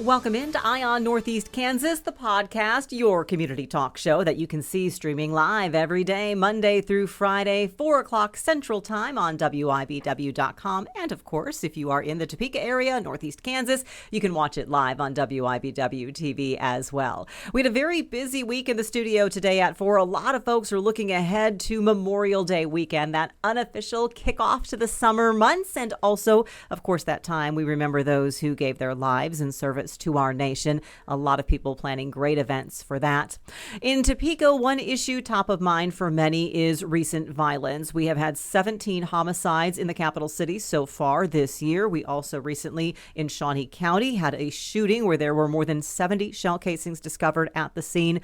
Welcome into Ion Northeast Kansas, the podcast, your community talk show that you can see streaming live every day, Monday through Friday, 4 o'clock Central Time on WIBW.com. And of course, if you are in the Topeka area, Northeast Kansas, you can watch it live on WIBW TV as well. We had a very busy week in the studio today at 4. A lot of folks are looking ahead to Memorial Day weekend, that unofficial kickoff to the summer months. And also, of course, that time we remember those who gave their lives in service to our nation. A lot of people planning great events for that. In Topeka, one issue top of mind for many is recent violence. We have had 17 homicides in the capital city so far this year. We also recently in Shawnee County had a shooting where there were more than 70 shell casings discovered at the scene.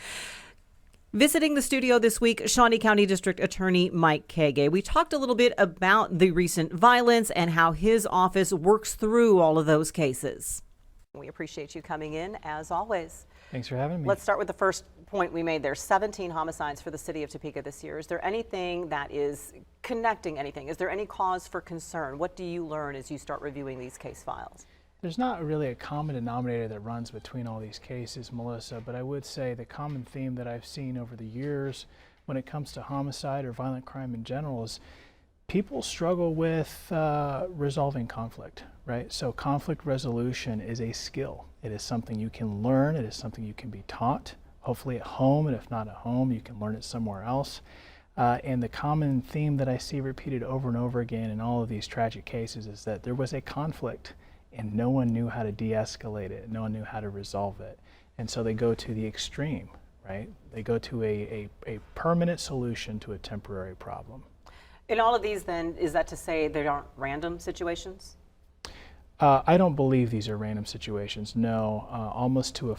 Visiting the studio this week, Shawnee County District Attorney Mike Kagay. We talked a little bit about the recent violence and how his office works through all of those cases. We appreciate you coming in, as always. Thanks for having me. Let's start with the first point we made there. 17 homicides for the city of Topeka this year. Is there anything that is connecting anything? Is there any cause for concern? What do you learn as you start reviewing these case files? There's not really a common denominator that runs between all these cases, Melissa, but I would say the common theme that I've seen over the years when it comes to homicide or violent crime in general is people struggle with resolving conflict, right? So conflict resolution is a skill. It is something you can learn. It is something you can be taught, hopefully at home, and if not at home, you can learn it somewhere else. And the common theme that I see repeated over and over again in all of these tragic cases is that there was a conflict and no one knew how to de-escalate it. No one knew how to resolve it. And so they go to the extreme, right? They go to a permanent solution to a temporary problem. In all of these, then, is that to say there aren't random situations? I don't believe these are random situations. No, almost to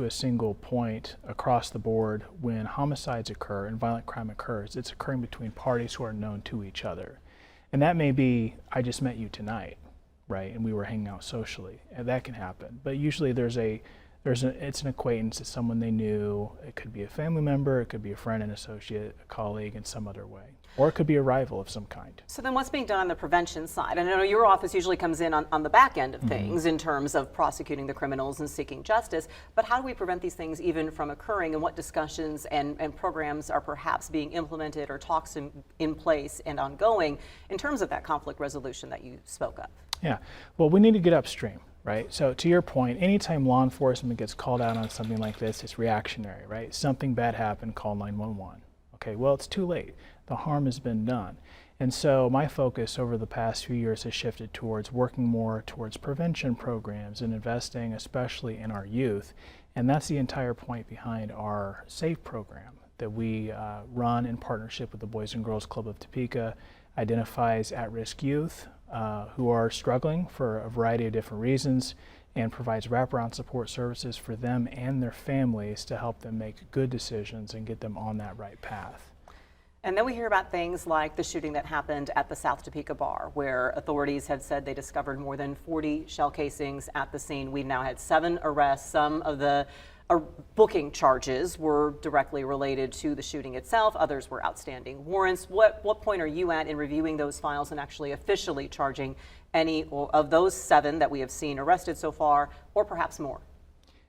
a single point across the board, when homicides occur and violent crime occurs, it's occurring between parties who are known to each other, and that may be I just met you tonight, right? And we were hanging out socially, and that can happen. But usually it's an acquaintance, it's someone they knew. It could be a family member, it could be a friend, an associate, a colleague in some other way. Or it could be a rival of some kind. So then what's being done on the prevention side? I know your office usually comes in on the back end of things in terms of prosecuting the criminals and seeking justice, but how do we prevent these things even from occurring, and what discussions and programs are perhaps being implemented or talks in place and ongoing in terms of that conflict resolution that you spoke of? Yeah, well, we need to get upstream, right? So to your point, anytime law enforcement gets called out on something like this, it's reactionary, right? Something bad happened, call 911. Okay, well, it's too late. The harm has been done. And so my focus over the past few years has shifted towards working more towards prevention programs and investing especially in our youth. And that's the entire point behind our SAFE program that we run in partnership with the Boys and Girls Club of Topeka. Identifies at-risk youth who are struggling for a variety of different reasons and provides wraparound support services for them and their families to help them make good decisions and get them on that right path. And then we hear about things like the shooting that happened at the South Topeka bar, where authorities had said they discovered more than 40 shell casings at the scene. We've now had 7 arrests. Some of the booking charges were directly related to the shooting itself. Others were outstanding warrants. What point are you at in reviewing those files and actually officially charging any of those 7 that we have seen arrested so far, or perhaps more?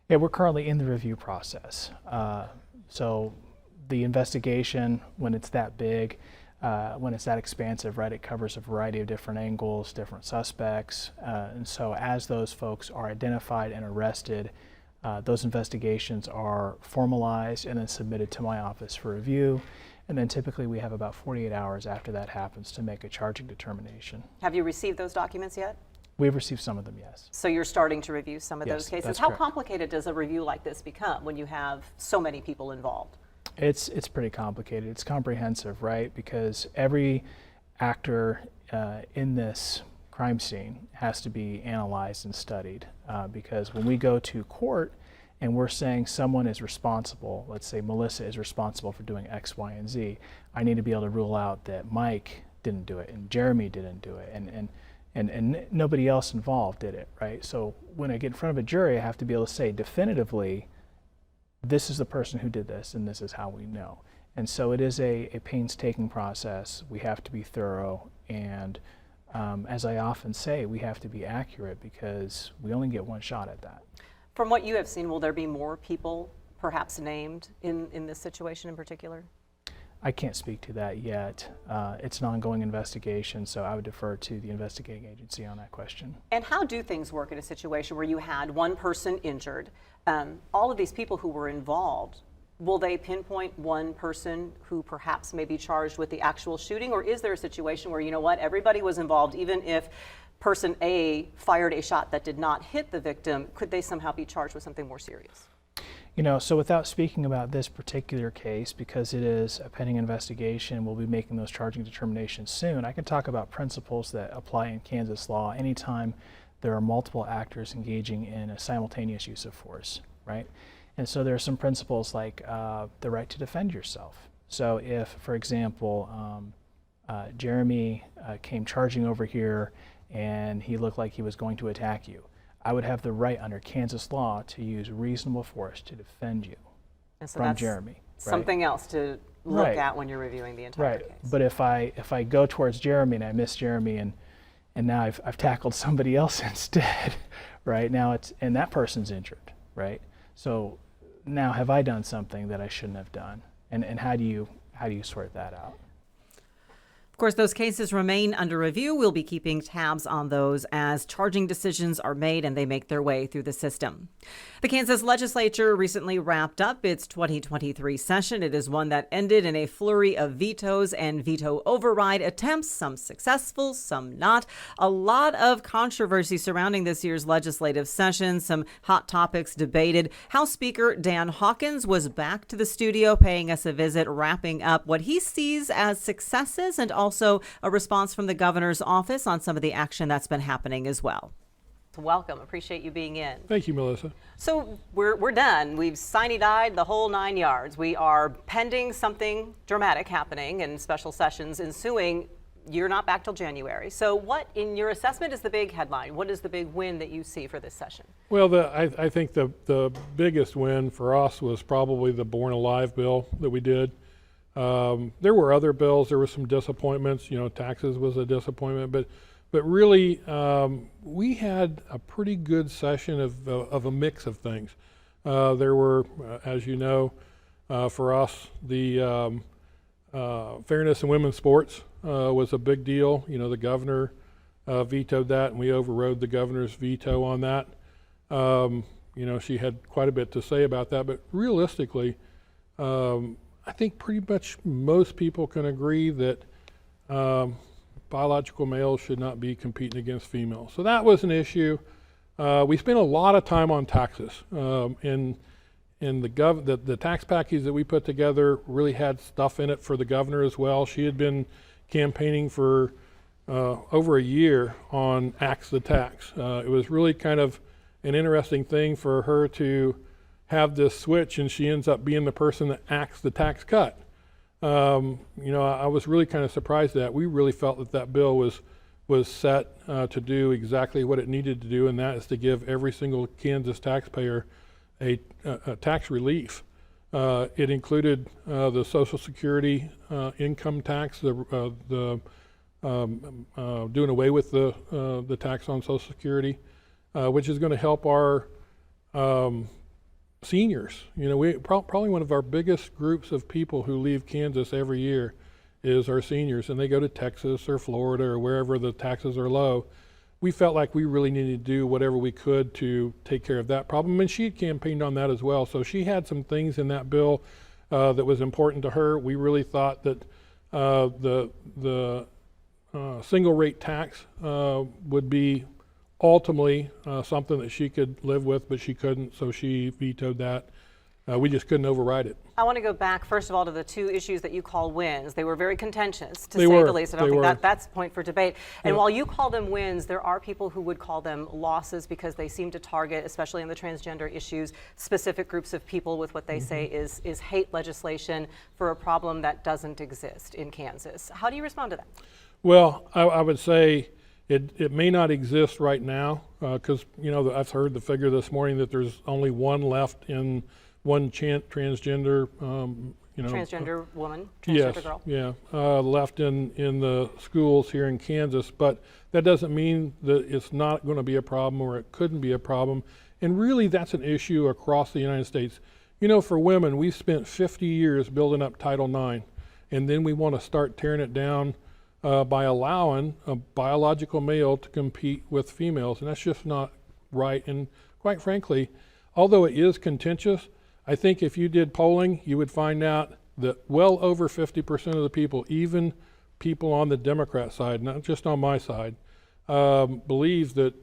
Yeah, we're currently in the review process. So the investigation, when it's that big, when it's that expansive, right, it covers a variety of different angles, different suspects. And so as those folks are identified and arrested, those investigations are formalized and then submitted to my office for review. And then typically we have about 48 hours after that happens to make a charging determination. Have you received those documents yet? We've received some of them, yes. So you're starting to review some of those cases. That's How correct. complicated does a review like this become when you have so many people involved? It's pretty complicated. It's comprehensive, right? Because every actor in this crime scene has to be analyzed and studied. Because when we go to court and we're saying someone is responsible, let's say Melissa is responsible for doing X, Y, and Z, I need to be able to rule out that Mike didn't do it and Jeremy didn't do it and nobody else involved did it, right? So when I get in front of a jury, I have to be able to say definitively, this is the person who did this and this is how we know. And so it is a painstaking process. We have to be thorough and as I often say, we have to be accurate because we only get one shot at that. From what you have seen, will there be more people perhaps named in this situation in particular? I can't speak to that yet. It's an ongoing investigation, so I would defer to the investigating agency on that question. And how do things work in a situation where you had one person injured? All of these people who were involved, will they pinpoint one person who perhaps may be charged with the actual shooting? Or is there a situation where, you know what, everybody was involved, even if person A fired a shot that did not hit the victim, could they somehow be charged with something more serious? You know, so without speaking about this particular case, because it is a pending investigation, we'll be making those charging determinations soon. I can talk about principles that apply in Kansas law anytime there are multiple actors engaging in a simultaneous use of force, right? And so there are some principles like the right to defend yourself. So if, for example, Jeremy came charging over here and he looked like he was going to attack you, I would have the right under Kansas law to use reasonable force to defend you from Jeremy. Right? Something else to look at when you're reviewing the entire case. But if I go towards Jeremy and I miss Jeremy and now I've tackled somebody else instead, right? Now and that person's injured, right? So now have I done something that I shouldn't have done? And how do you sort that out? Of course, those cases remain under review. We'll be keeping tabs on those as charging decisions are made and they make their way through the system. The Kansas legislature recently wrapped up its 2023 session. It is one that ended in a flurry of vetoes and veto override attempts, some successful, some not. A lot of controversy surrounding this year's legislative session, some hot topics debated. House Speaker Dan Hawkins was back to the studio paying us a visit, wrapping up what he sees as successes and also a response from the governor's office on some of the action that's been happening as well. Welcome. Appreciate you being in. Thank you, Melissa. So we're done. We've sine-died the whole 9 yards. We are pending something dramatic happening and special sessions ensuing. You're not back till January. So what, in your assessment, is the big headline? What is the big win that you see for this session? Well, I think the biggest win for us was probably the Born Alive bill that we did. There were other bills. There were some disappointments. You know, taxes was a disappointment, but really we had a pretty good session of a mix of things. There were, as you know, for us, the fairness in women's sports was a big deal. You know, the governor vetoed that, and we overrode the governor's veto on that. You know, she had quite a bit to say about that, but realistically, I think pretty much most people can agree that biological males should not be competing against females. So that was an issue. We spent a lot of time on taxes. In the tax package that we put together really had stuff in it for the governor as well. She had been campaigning for over a year on Axe the Tax. It was really kind of an interesting thing for her to have this switch, and she ends up being the person that acts the tax cut. You know, I was really kind of surprised at that. We really felt that bill was set to do exactly what it needed to do, and that is to give every single Kansas taxpayer a tax relief. It included the Social Security income tax, doing away with the tax on Social Security, which is going to help our seniors. You know, we probably one of our biggest groups of people who leave Kansas every year is our seniors, and they go to Texas or Florida or wherever the taxes are low. We felt like we really needed to do whatever we could to take care of that problem, and she had campaigned on that as well. So she had some things in that bill that was important to her. We really thought that the single rate tax would be ultimately something that she could live with, but she couldn't, so she vetoed that. We just couldn't override it. I want to go back, first of all, to the two issues that you call wins. They were very contentious, to say the least. I don't think that's a point for debate. And while you call them wins, there are people who would call them losses because they seem to target, especially in the transgender issues, specific groups of people with what they say is hate legislation for a problem that doesn't exist in Kansas. How do you respond to that? Well, I would say it may not exist right now because, you know, I've heard the figure this morning that there's only one left in one transgender, transgender woman, yes, transgender girl. yeah, left in the schools here in Kansas. But that doesn't mean that it's not going to be a problem or it couldn't be a problem. And really, that's an issue across the United States. For women, we spent 50 years building up Title IX, and then we want to start tearing it down by allowing a biological male to compete with females, and that's just not right. And quite frankly, although it is contentious, I think if you did polling, you would find out that well over 50% of the people, even people on the Democrat side, not just on my side, believe that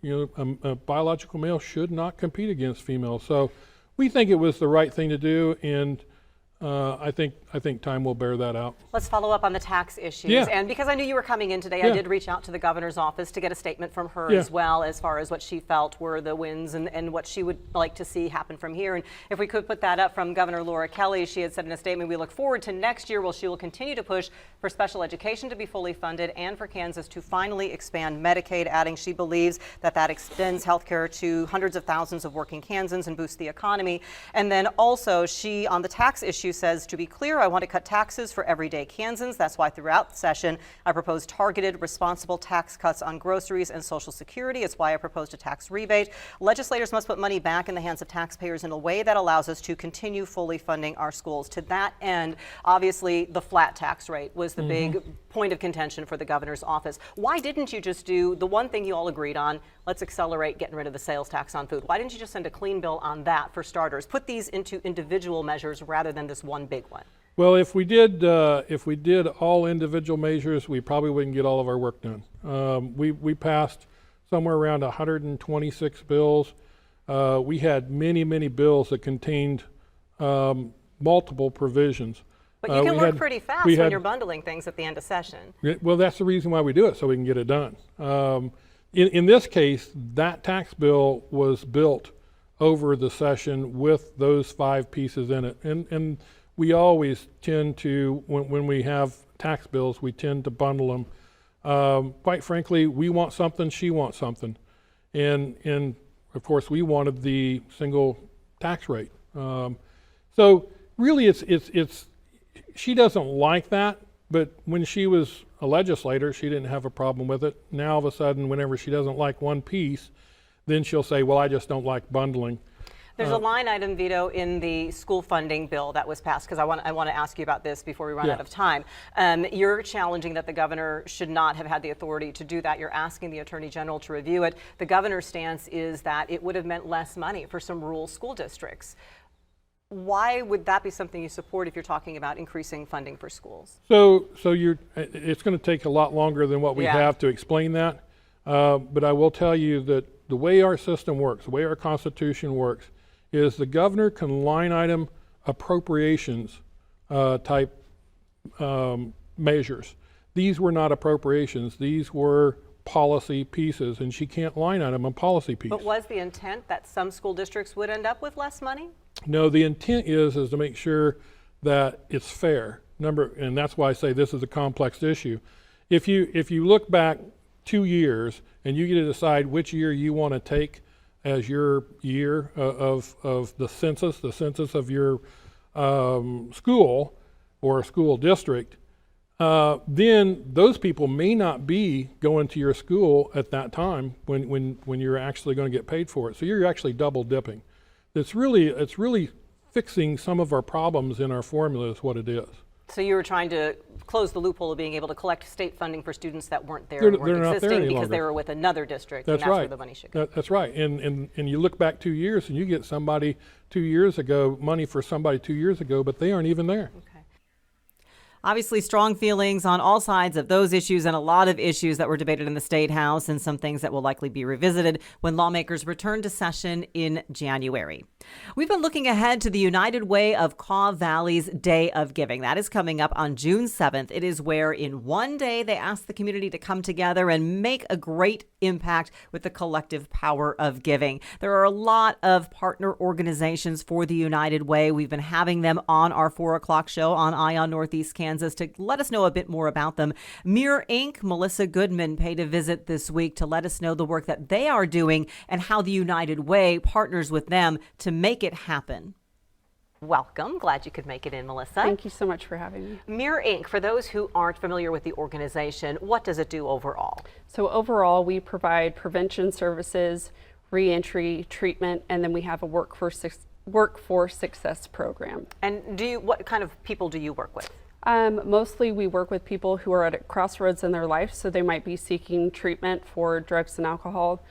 a biological male should not compete against females. So we think it was the right thing to do, and I think time will bear that out. Let's follow up on the tax issues. Yeah. And because I knew you were coming in today, Yeah. I did reach out to the governor's office to get a statement from her Yeah. as well, as far as what she felt were the wins and what she would like to see happen from here. And if we could put that up from Governor Laura Kelly, she had said in a statement, we look forward to next year, she will continue to push for special education to be fully funded and for Kansas to finally expand Medicaid, adding she believes that extends health care to hundreds of thousands of working Kansans and boosts the economy. And then also she, on the tax issue, says, to be clear, I want to cut taxes for everyday Kansans. That's why throughout the session, I proposed targeted, responsible tax cuts on groceries and Social Security. It's why I proposed a tax rebate. Legislators must put money back in the hands of taxpayers in a way that allows us to continue fully funding our schools. To that end, obviously, the flat tax rate was the big point of contention for the governor's office. Why didn't you just do the one thing you all agreed on? Let's accelerate getting rid of the sales tax on food. Why didn't you just send a clean bill on that for starters? Put these into individual measures rather than this one big one. Well, if we did all individual measures, we probably wouldn't get all of our work done. We passed somewhere around 126 bills. We had many bills that contained multiple provisions. But you can work pretty fast when you're bundling things at the end of session. Well, that's the reason why we do it, so we can get it done. In this case, that tax bill was built over the session with those 5 pieces in it. And we always tend to, when we have tax bills, we tend to bundle them. Quite frankly, we want something, she wants something. And of course, we wanted the single tax rate. So really, it's she doesn't like that, but when she was a legislator, she didn't have a problem with it. Now, all of a sudden, whenever she doesn't like one piece, then she'll say, well, I just don't like bundling. There's a line item veto in the school funding bill that was passed, because I want to ask you about this before we run out of time. You're challenging that the governor should not have had the authority to do that. You're asking the Attorney General to review it. The governor's stance is that it would have meant less money for some rural school districts. Why would that be something you support if you're talking about increasing funding for schools? So it's going to take a lot longer than what we have to explain that. But I will tell you that the way our system works, the way our Constitution works, is the governor can line item appropriations type measures. These were not appropriations. These were policy pieces, and she can't line item a policy piece. But was the intent that some school districts would end up with less money? No, the intent is to make sure that it's fair. And that's why I say this is a complex issue. If you look back 2 years and you get to decide which year you want to take as your year of the census of your school or a school district, then those people may not be going to your school at that time when you're actually going to get paid for it. So you're actually double dipping. It's really fixing some of our problems in our formula is what it is. So you were trying to close the loophole of being able to collect state funding for students that weren't there, They're and weren't not there existing any because longer. they were with another district, That's and that's right. where the money should go. That's right. And you look back 2 years and you get somebody 2 years ago, money for somebody 2 years ago, but they aren't even there. Okay. Obviously, strong feelings on all sides of those issues and a lot of issues that were debated in the State House and some things that will likely be revisited when lawmakers return to session in January. We've been looking ahead to the United Way of Kaw Valley's Day of Giving. That is coming up on June 7th. It is where in one day they ask the community to come together and make a great impact with the collective power of giving. There are a lot of partner organizations for the United Way. We've been having them on our 4 o'clock show on Eye on Northeast Kansas to let us know a bit more about them. Mirror Inc., Melissa Goodman paid a visit this week to let us know the work that they are doing and how the United Way partners with them to make it happen. Welcome. Glad you could make it in, Melissa. Thank you so much for having me. MIR Inc., for those who aren't familiar with the organization, what does it do overall? So overall, we provide prevention services, reentry, treatment, and then we have a workforce success program. And what kind of people do you work with? Mostly we work with people who are at a crossroads in their life, so they might be seeking treatment for drugs and alcohol.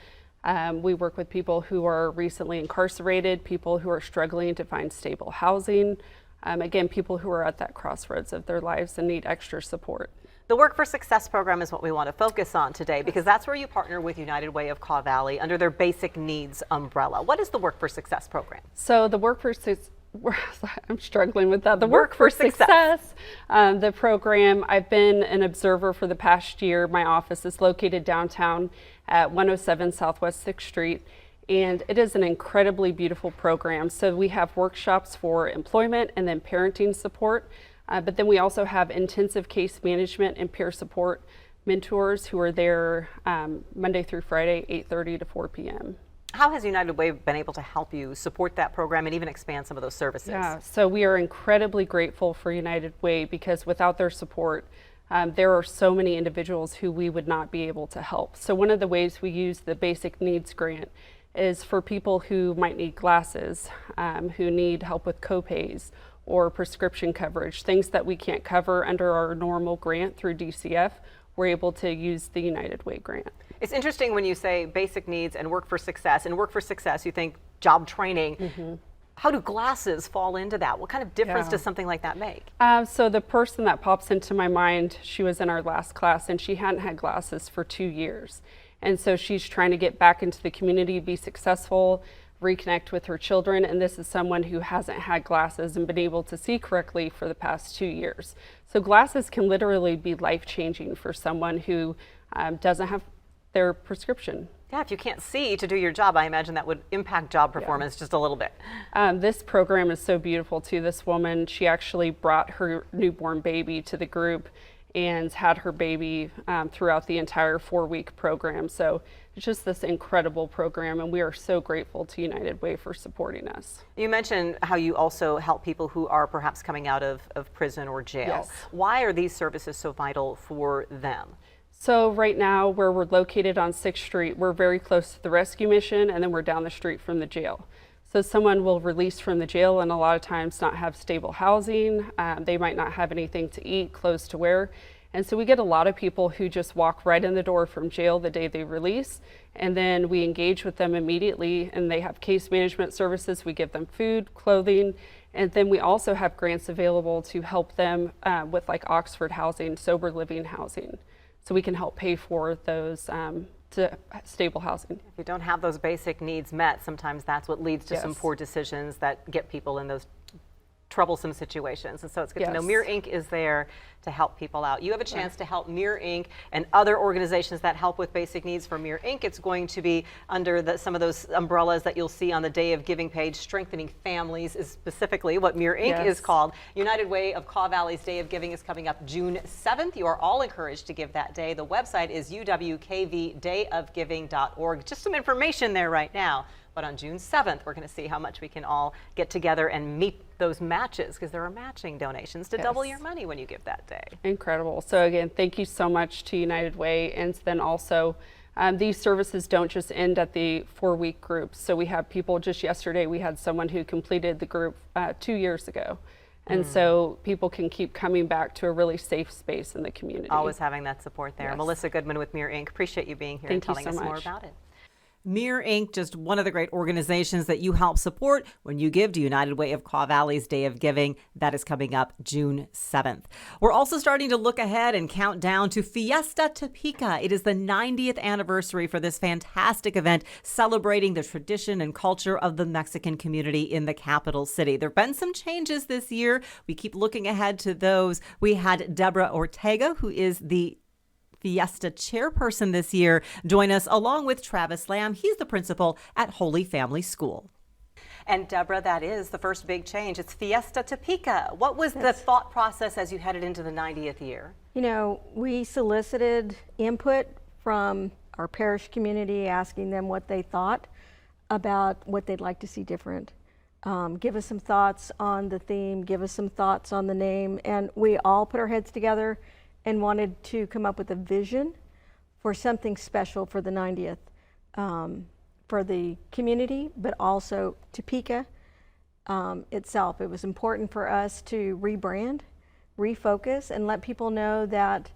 We work with people who are recently incarcerated, people who are struggling to find stable housing. Again, people who are at that crossroads of their lives and need extra support. The Workforce Success Program is what we want to focus on today because that's where you partner with United Way of Kaw Valley under their Basic Needs umbrella. What is the Workforce Success Program? So the I'm struggling with that. The Workforce Success, the program, I've been an observer for the past year. My office is located downtown at 107 Southwest 6th Street, and it is an incredibly beautiful program. So we have workshops for employment and then parenting support, but then we also have intensive case management and peer support mentors who are there Monday through Friday, 8:30 to 4 p.m. How has United Way been able to help you support that program and even expand some of those services? Yeah, so we are incredibly grateful for United Way because without their support, there are so many individuals who we would not be able to help. So one of the ways we use the Basic Needs Grant is for people who might need glasses, who need help with copays or prescription coverage, things that we can't cover under our normal grant through DCF, we're able to use the United Way grant. It's interesting when you say basic needs and Workforce Success. In Workforce Success, you think job training. Mm-hmm. How do glasses fall into that? What kind of difference does something like that make? So the person that pops into my mind, she was in our last class and she hadn't had glasses for 2 years. And so she's trying to get back into the community, be successful, reconnect with her children. And this is someone who hasn't had glasses and been able to see correctly for the past 2 years. So glasses can literally be life-changing for someone who doesn't have their prescription. Yeah, if you can't see to do your job, I imagine that would impact job performance just a little bit. This program is so beautiful too. This woman, she actually brought her newborn baby to the group and had her baby throughout the entire 4-week program. So it's just this incredible program, and we are so grateful to United Way for supporting us. You mentioned how you also help people who are perhaps coming out of prison or jail. Yes. Why are these services so vital for them? So right now, where we're located on 6th Street, we're very close to the rescue mission, and then we're down the street from the jail. So someone will release from the jail and a lot of times not have stable housing. They might not have anything to eat, clothes to wear. And so we get a lot of people who just walk right in the door from jail the day they release, and then we engage with them immediately, and they have case management services. We give them food, clothing, and then we also have grants available to help them with like Oxford housing, sober living housing. So we can help pay for those to stable housing. If you don't have those basic needs met, sometimes that's what leads to some poor decisions that get people in those troublesome situations. And so it's good to know MIR Inc. is there to help people out. You have a chance to help MIR Inc. and other organizations that help with basic needs. For MIR Inc., it's going to be under some of those umbrellas that you'll see on the Day of Giving page. Strengthening Families is specifically what MIR Inc. is called. United Way of Kaw Valley's Day of Giving is coming up June 7th. You are all encouraged to give that day. The website is uwkvdayofgiving.org. Just some information there right now. But on June 7th, we're going to see how much we can all get together and meet those matches, because there are matching donations to double your money when you give that day. Incredible. So again, thank you so much to United Way. And then also, these services don't just end at the 4-week groups. So we have people, just yesterday, we had someone who completed the group 2 years ago. And so people can keep coming back to a really safe space in the community. Always having that support there. Melissa Goodman with MIR Inc. Appreciate you being here and telling us more about it. MIR Inc., just one of the great organizations that you help support when you give to United Way of Kaw Valley's Day of Giving. That is coming up June 7th. We're also starting to look ahead and count down to Fiesta Topeka. It is the 90th anniversary for this fantastic event celebrating the tradition and culture of the Mexican community in the capital city. There have been some changes this year. We keep looking ahead to those. We had Deborah Ortega, who is the Fiesta chairperson this year, join us along with Travis Lamb. He's the principal at Holy Family School. And Deborah, that is the first big change. It's Fiesta Topeka. What was the thought process as you headed into the 90th year? You know, we solicited input from our parish community, asking them what they thought about what they'd like to see different. give us some thoughts on the theme, give us some thoughts on the name, and we all put our heads together and wanted to come up with a vision for something special for the 90th, for the community, but also Topeka itself. It was important for us to rebrand, refocus, and let people know that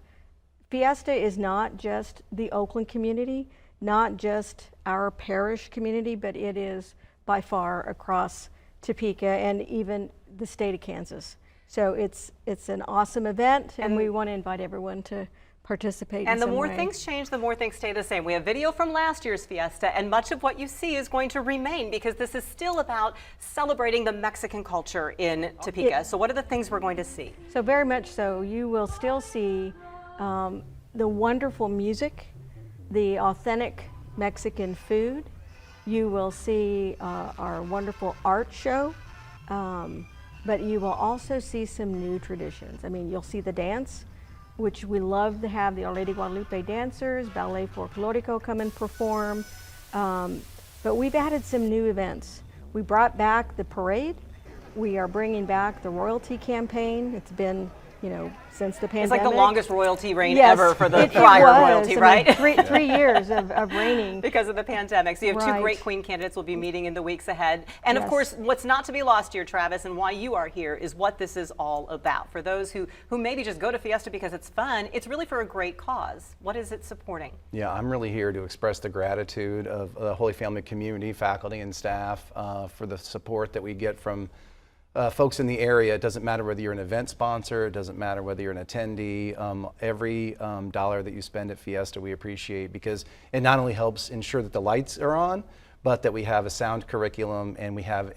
Fiesta is not just the Oakland community, not just our parish community, but it is by far across Topeka and even the state of Kansas. So it's an awesome event, and we want to invite everyone to participate. And in the some more way. things change, the more things stay the same. We have video from last year's Fiesta, and much of what you see is going to remain because this is still about celebrating the Mexican culture in Topeka. So what are the things we're going to see? So very much so. You will still see the wonderful music, the authentic Mexican food. You will see our wonderful art show, but you will also see some new traditions. I mean, you'll see the dance, which we love to have the Our Lady Guadalupe dancers, Ballet Folklorico come and perform, but we've added some new events. We brought back the parade. We are bringing back the royalty campaign. It's been, since the pandemic. It's like the longest royalty reign Yes, ever for the it prior was. royalty, I right? mean, three years of reigning. Because of the pandemic. So you have two Right. great queen candidates will be meeting in the weeks ahead. And of Yes. course, what's not to be lost here, Travis, and why you are here is what this is all about. For those who maybe just go to Fiesta because it's fun, it's really for a great cause. What is it supporting? Yeah, I'm really here to express the gratitude of the Holy Family community, faculty and staff for the support that we get from folks in the area. It doesn't matter whether you're an event sponsor, it doesn't matter whether you're an attendee. Every dollar that you spend at Fiesta we appreciate because it not only helps ensure that the lights are on, but that we have a sound curriculum and we have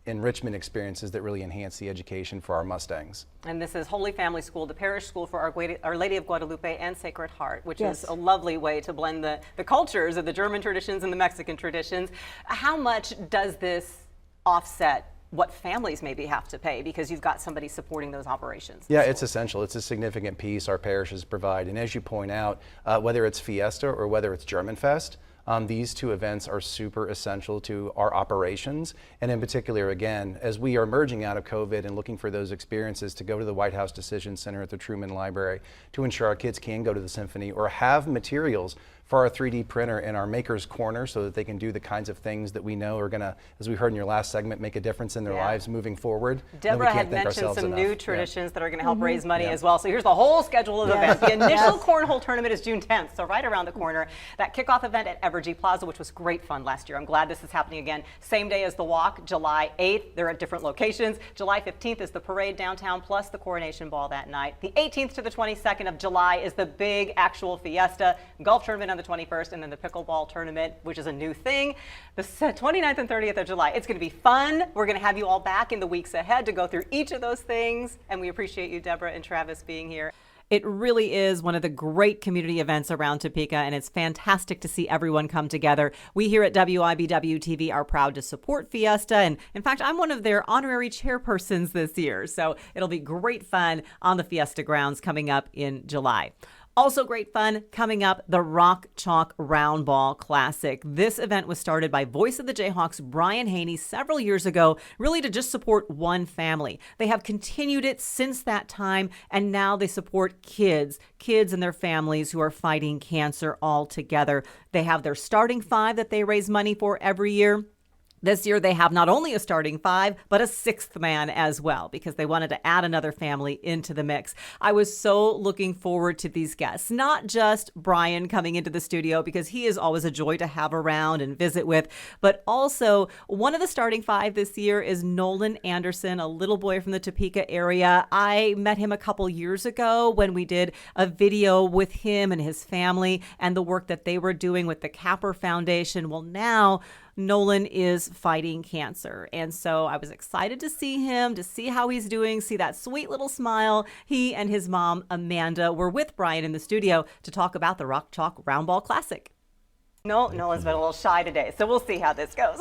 enrichment experiences that really enhance the education for our Mustangs. And this is Holy Family School, the parish school for Our Lady of Guadalupe and Sacred Heart, which Yes. is a lovely way to blend the cultures of the German traditions and the Mexican traditions. How much does this offset what families maybe have to pay because you've got somebody supporting those operations? Yeah, it's essential. It's a significant piece our parishes provide. And as you point out, whether it's Fiesta or whether it's German Fest, these two events are super essential to our operations. And in particular, again, as we are emerging out of COVID and looking for those experiences to go to the White House Decision Center at the Truman Library to ensure our kids can go to the symphony or have materials for our 3D printer in our Maker's Corner so that they can do the kinds of things that we know are going to, as we heard in your last segment, make a difference in their lives moving forward. Deborah had mentioned some new traditions that are going to help raise money as well. So here's the whole schedule of events. The initial cornhole tournament is June 10th, so right around the corner. That kickoff event at Evergy Plaza, which was great fun last year. I'm glad this is happening again. Same day as the walk, July 8th. They're at different locations. July 15th is the parade downtown, plus the coronation ball that night. The 18th to the 22nd of July is the big actual Fiesta. Golf tournament on the 21st, and then the pickleball tournament, which is a new thing, the 29th and 30th of July. It's going to be fun. We're going to have you all back in the weeks ahead to go through each of those things, and we appreciate you, Deborah and Travis, being here. It really is one of the great community events around Topeka, and it's fantastic to see everyone come together. We here at WIBW TV are proud to support Fiesta, and in fact, I'm one of their honorary chairpersons this year, so it'll be great fun on the Fiesta grounds coming up in July. Also great fun coming up, the Rock Chalk Round Ball Classic. This event was started by Voice of the Jayhawks Brian Haney several years ago, really to just support one family. They have continued it since that time, and now they support kids and their families who are fighting cancer all together. They have their starting five that they raise money for every year. This year, they have not only a starting five, but a sixth man as well, because they wanted to add another family into the mix. I was so looking forward to these guests, not just Brian coming into the studio, because he is always a joy to have around and visit with, but also one of the starting five this year is Nolan Anderson, a little boy from the Topeka area. I met him a couple years ago when we did a video with him and his family and the work that they were doing with the Capper Foundation. Well, now Nolan is fighting cancer. And so I was excited to see him, to see how he's doing, see that sweet little smile. He and his mom, Amanda, were with Brian in the studio to talk about the Rock Chalk Round Ball Classic. Nolan's been a little shy today, so we'll see how this goes.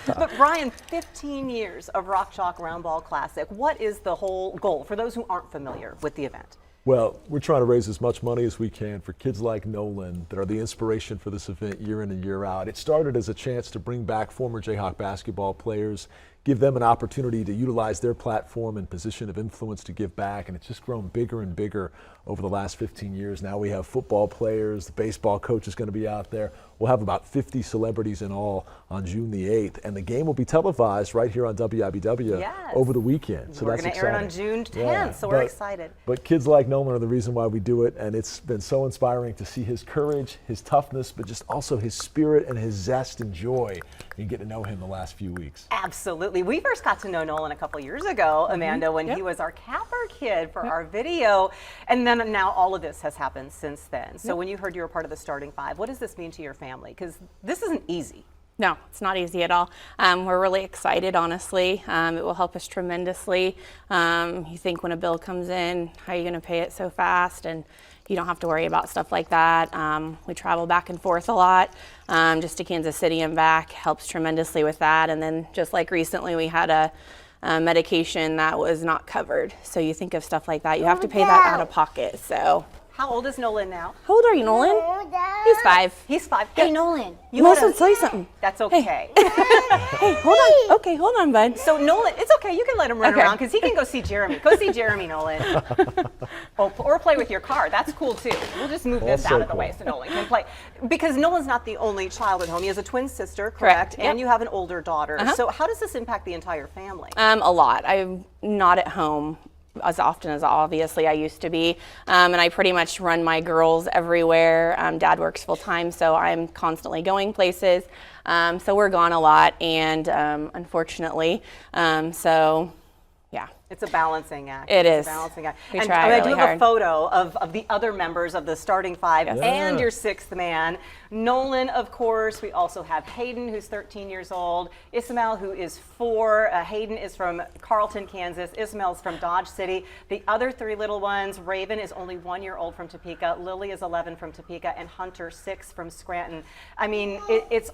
But Brian, 15 years of Rock Chalk Round Ball Classic. What is the whole goal for those who aren't familiar with the event? Well, we're trying to raise as much money as we can for kids like Nolan that are the inspiration for this event year in and year out. It started as a chance to bring back former Jayhawk basketball players, give them an opportunity to utilize their platform and position of influence to give back, and it's just grown bigger and bigger over the last 15 years. Now we have football players, the baseball coach is going to be out there. We'll have about 50 celebrities in all on June the 8th, and the game will be televised right here on WIBW over the weekend. So we're that's going to exciting. air it on June 10th, so we're excited. But kids like Nolan are the reason why we do it, and it's been so inspiring to see his courage, his toughness, but just also his spirit and his zest and joy in getting to know him the last few weeks. Absolutely. We first got to know Nolan a couple years ago, Amanda, when he was our capper kid for our video, and then now all of this has happened since then. So when you heard you were part of the starting five, what does this mean to your family? Because this isn't easy. No, it's not easy at all. We're really excited, honestly. It will help us tremendously. You think when a bill comes in, how are you going to pay it so fast? And you don't have to worry about stuff like that. We travel back and forth a lot, just to Kansas City and back. Helps tremendously with that. And then just like recently, we had a medication that was not covered. So you think of stuff like that, you have to pay that out of pocket. So. How old is Nolan now? How old are you, Nolan? He's 5. He's 5. Hey, Nolan. You want to say something? That's okay. Hey, hold on. Okay, hold on, bud. So Nolan, it's okay. You can let him run around because he can go see Jeremy. Go see Jeremy, Nolan. Or play with your car. That's cool too. We'll just move this out of the way so Nolan can play. Because Nolan's not the only child at home. He has a twin sister, correct? And you have an older daughter. So how does this impact the entire family? A lot. I'm not at home as often as obviously I used to be, and I pretty much run my girls everywhere. Dad works full time, so I'm constantly going places, so we're gone a lot, and unfortunately, so yeah. It's a balancing act. It is. A balancing act. We and try I really do have hard. a photo of the other members of the starting five and your sixth man. Nolan, of course. We also have Hayden, who's 13 years old. Ismael, who is 4. Hayden is from Carlton, Kansas. Ismael's from Dodge City. The other 3 little ones, Raven is only 1 year old from Topeka. Lily is 11 from Topeka. And Hunter, 6 from Scranton. I mean, it's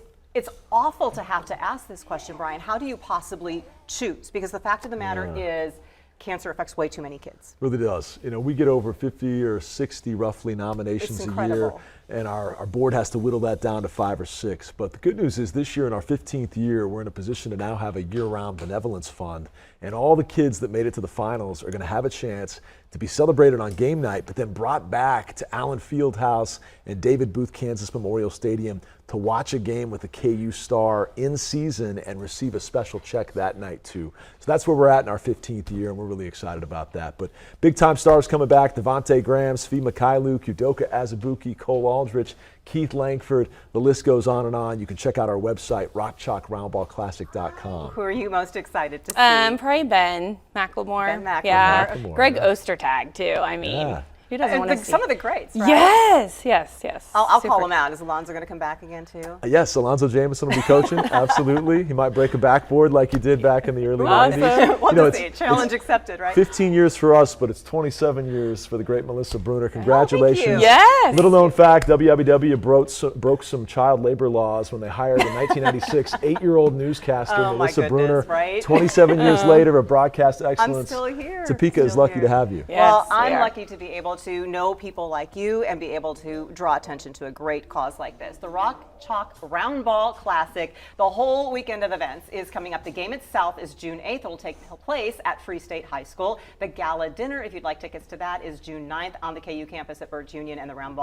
awful to have to ask this question, Brian. How do you possibly choose? Because the fact of the matter is cancer affects way too many kids. Really does. You know, we get over 50 or 60 roughly nominations a year, and our board has to whittle that down to 5 or 6. But the good news is this year, in our 15th year, we're in a position to now have a year-round benevolence fund, and all the kids that made it to the finals are going to have a chance to be celebrated on game night, but then brought back to Allen Fieldhouse and David Booth Kansas Memorial Stadium to watch a game with a KU star in season and receive a special check that night too. So that's where we're at in our 15th year, and we're really excited about that. But big time stars coming back: Devontae Graham, Svi Mikhailuk, Udoka Azubuike, Cole Aldrich, Keith Langford. The list goes on and on. You can check out our website, rockchalkroundballclassic.com. Who are you most excited to see? Probably Ben McLemore. Ben McLemore. Yeah. McLemore, Greg Ostertag too. I mean, who doesn't want to see some of the greats, right? Yes. I'll call him out. Is Alonzo going to come back again too? Yes, Alonzo Jameson will be coaching. Absolutely. He might break a backboard like he did back in the early 90s. We'll see. Challenge accepted, right? 15 years for us, but it's 27 years for the great Melissa Bruner. Congratulations. Thank you. Yes. Little known fact, WIBW broke some child labor laws when they hired in 1996 8-year-old newscaster Melissa Bruner. Right? 27 years later of broadcast excellence. I'm still here. Topeka is lucky to have you. Yes, Well, I'm we are. lucky to be able to know people like you and be able to draw attention to a great cause like this. The Rock Chalk Round Ball Classic, the whole weekend of events is coming up. The game itself is June 8th. It will take place at Free State High School. The gala dinner, if you'd like tickets to that, is June 9th on the KU campus at Birch Union. And the Round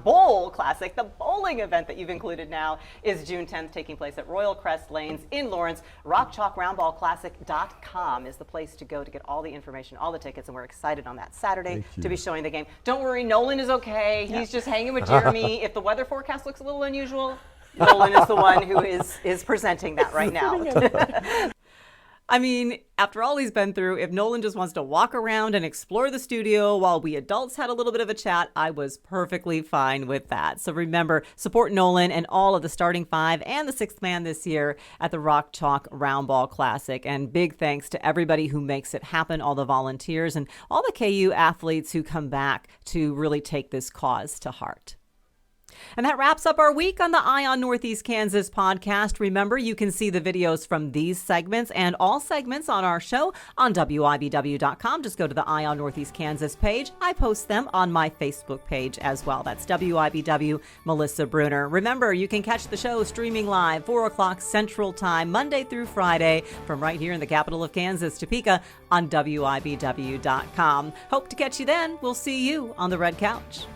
Bowl Classic, the bowling event that you've included now, is June 10th, taking place at Royal Crest Lanes in Lawrence. RockChalkRoundBallClassic.com is the place to go to get all the information, all the tickets, and we're excited on that Saturday to be showing the game. Don't worry, Nolan is okay. He's just hanging with Jeremy. If the weather forecast looks a little unusual, Nolan is the one who is presenting that right now. I mean, after all he's been through, if Nolan just wants to walk around and explore the studio while we adults had a little bit of a chat, I was perfectly fine with that. So remember, support Nolan and all of the starting five and the sixth man this year at the Rock Chalk Round Ball Classic. And big thanks to everybody who makes it happen, all the volunteers and all the KU athletes who come back to really take this cause to heart. And that wraps up our week on the Eye on Northeast Kansas podcast. Remember, you can see the videos from these segments and all segments on our show on WIBW.com. Just go to the Eye on Northeast Kansas page. I post them on my Facebook page as well. That's WIBW Melissa Bruner. Remember, you can catch the show streaming live 4 o'clock Central Time, Monday through Friday, from right here in the capital of Kansas, Topeka, on WIBW.com. Hope to catch you then. We'll see you on the Red Couch.